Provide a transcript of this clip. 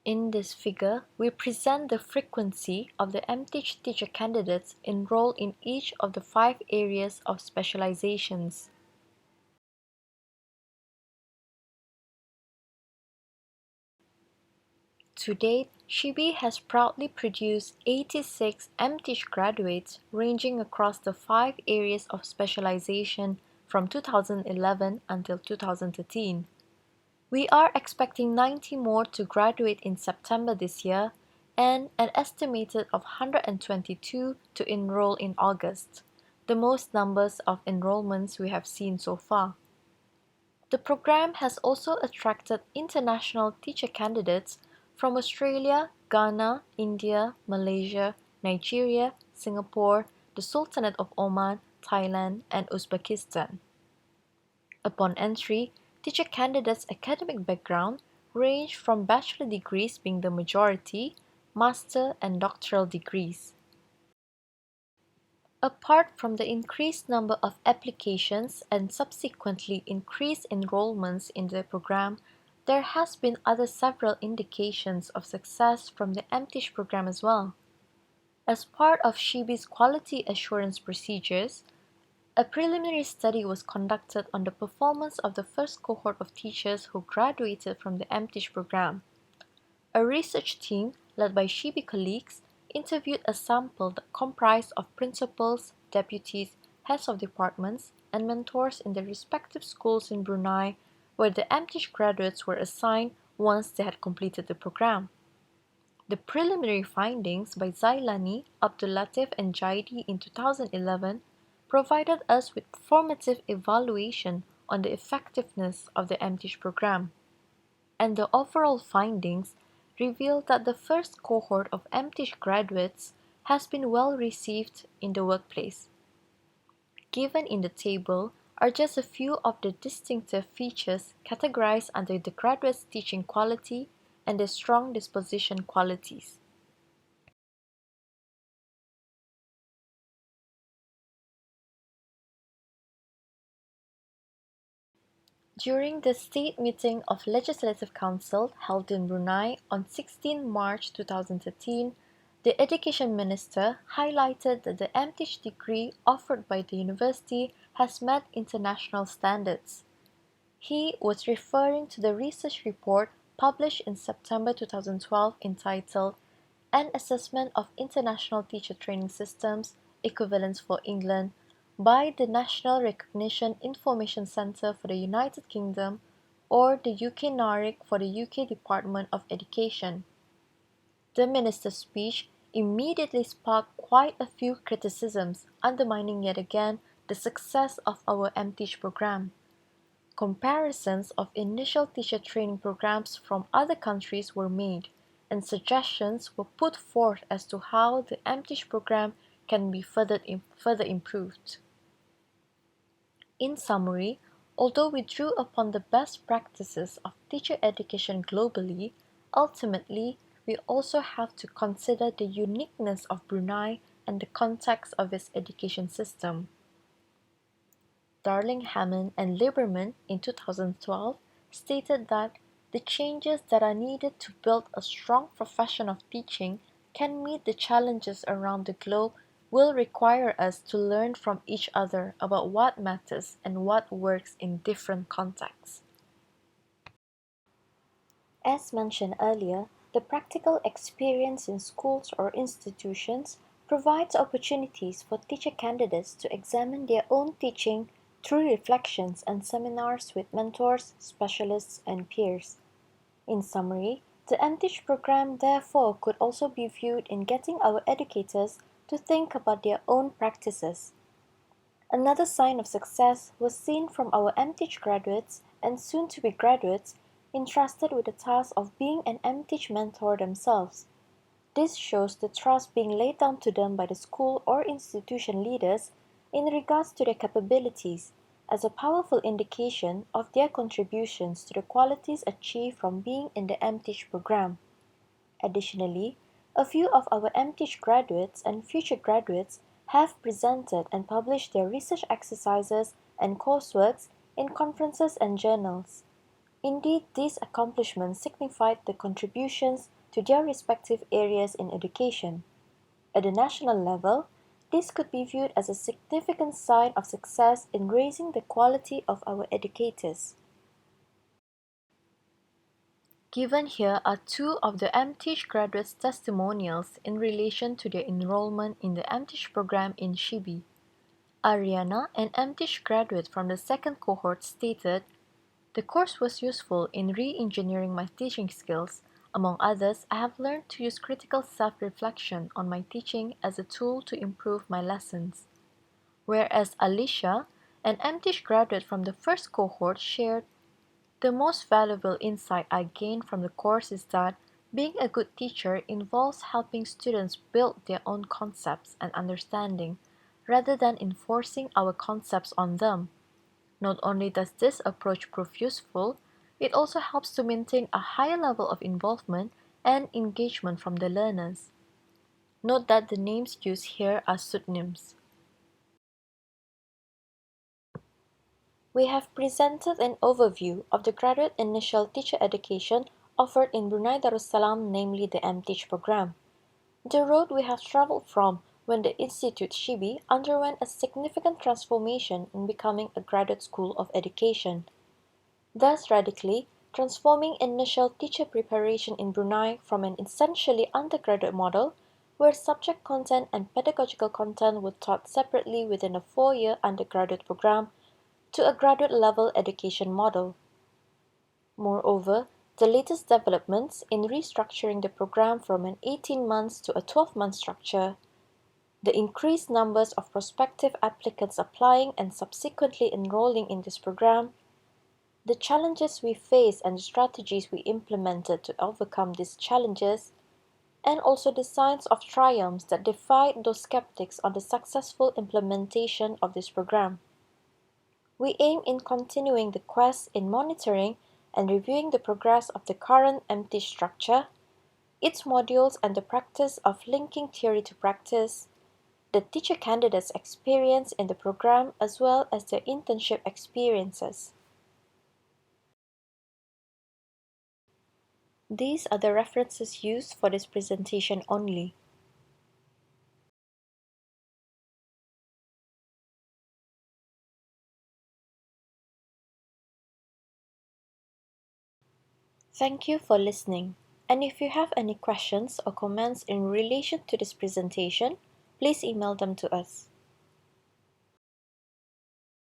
In this figure, we present the frequency of the MTeach teacher candidates enrolled in each of the 5 areas of specializations. To date, SHIBI has proudly produced 86 MTeach graduates ranging across the 5 areas of specialization from 2011 until 2013. We are expecting 90 more to graduate in September this year and an estimated of 122 to enroll in August, the most numbers of enrollments we have seen so far. The program has also attracted international teacher candidates from Australia, Ghana, India, Malaysia, Nigeria, Singapore, the Sultanate of Oman, Thailand, and Uzbekistan. Upon entry, teacher candidates' academic background ranged from bachelor degrees being the majority, master and doctoral degrees. Apart from the increased number of applications and subsequently increased enrollments in the program, there has been other several indications of success from the MTeach program as well. As part of SHIBI's quality assurance procedures, a preliminary study was conducted on the performance of the first cohort of teachers who graduated from the MTeach program. A research team, led by SHIBI colleagues, interviewed a sample that comprised of principals, deputies, heads of departments, and mentors in their respective schools in Brunei, where the MTeach graduates were assigned once they had completed the program. The preliminary findings by Zailani, Abdul Latif, and Jaidi in 2011 provided us with formative evaluation on the effectiveness of the MTeach program, and the overall findings revealed that the first cohort of MTeach graduates has been well received in the workplace. Given in the table are just a few of the distinctive features categorized under the graduates' teaching quality and their strong disposition qualities. During the State Meeting of Legislative Council held in Brunei on 16 March 2013, the Education Minister highlighted that the MTeach degree offered by the university has met international standards. He was referring to the research report published in September 2012 entitled An Assessment of International Teacher Training Systems, Equivalence for England, by the National Recognition Information Centre for the United Kingdom or the UK NARIC for the UK Department of Education. The minister's speech immediately sparked quite a few criticisms, undermining yet again the success of our MTeach program. Comparisons of initial teacher training programs from other countries were made, and suggestions were put forth as to how the MTeach program can be further improved. In summary, although we drew upon the best practices of teacher education globally, ultimately we also have to consider the uniqueness of Brunei and the context of its education system. Darling Hammond and Lieberman in 2012 stated that the changes that are needed to build a strong profession of teaching can meet the challenges around the globe will require us to learn from each other about what matters and what works in different contexts. As mentioned earlier, the practical experience in schools or institutions provides opportunities for teacher candidates to examine their own teaching through reflections and seminars with mentors, specialists, and peers. In summary, the MTeach program therefore could also be viewed in getting our educators to think about their own practices. Another sign of success was seen from our MTeach graduates and soon-to-be graduates entrusted with the task of being an MTeach mentor themselves. This shows the trust being laid down to them by the school or institution leaders in regards to their capabilities, as a powerful indication of their contributions to the qualities achieved from being in the MTeach program. Additionally, a few of our MTeach graduates and future graduates have presented and published their research exercises and courseworks in conferences and journals. Indeed, these accomplishments signified the contributions to their respective areas in education. At the national level, this could be viewed as a significant sign of success in raising the quality of our educators. Given here are two of the MTeach graduates' testimonials in relation to their enrollment in the MTeach program in Shibi. Ariana, an MTeach graduate from the second cohort, stated, "The course was useful in re-engineering my teaching skills. Among others, I have learned to use critical self-reflection on my teaching as a tool to improve my lessons." Whereas Alicia, an MTeach graduate from the first cohort, shared, "The most valuable insight I gained from the course is that being a good teacher involves helping students build their own concepts and understanding, rather than enforcing our concepts on them. Not only does this approach prove useful, it also helps to maintain a higher level of involvement and engagement from the learners." Note that the names used here are pseudonyms. We have presented an overview of the graduate initial teacher education offered in Brunei Darussalam, namely the MTeach program. The road we have traveled from when the Institute Shibi underwent a significant transformation in becoming a graduate school of education, thus radically transforming initial teacher preparation in Brunei from an essentially undergraduate model, where subject content and pedagogical content were taught separately within a 4-year undergraduate program, to a graduate-level education model. Moreover, the latest developments in restructuring the program from an 18 months to a 12-month structure, the increased numbers of prospective applicants applying and subsequently enrolling in this program, the challenges we face and the strategies we implemented to overcome these challenges, and also the signs of triumphs that defied those skeptics on the successful implementation of this program. We aim in continuing the quest in monitoring and reviewing the progress of the current MTeach structure, its modules and the practice of linking theory to practice, the teacher candidates' experience in the program as well as their internship experiences. These are the references used for this presentation only. Thank you for listening. And if you have any questions or comments in relation to this presentation, please email them to us.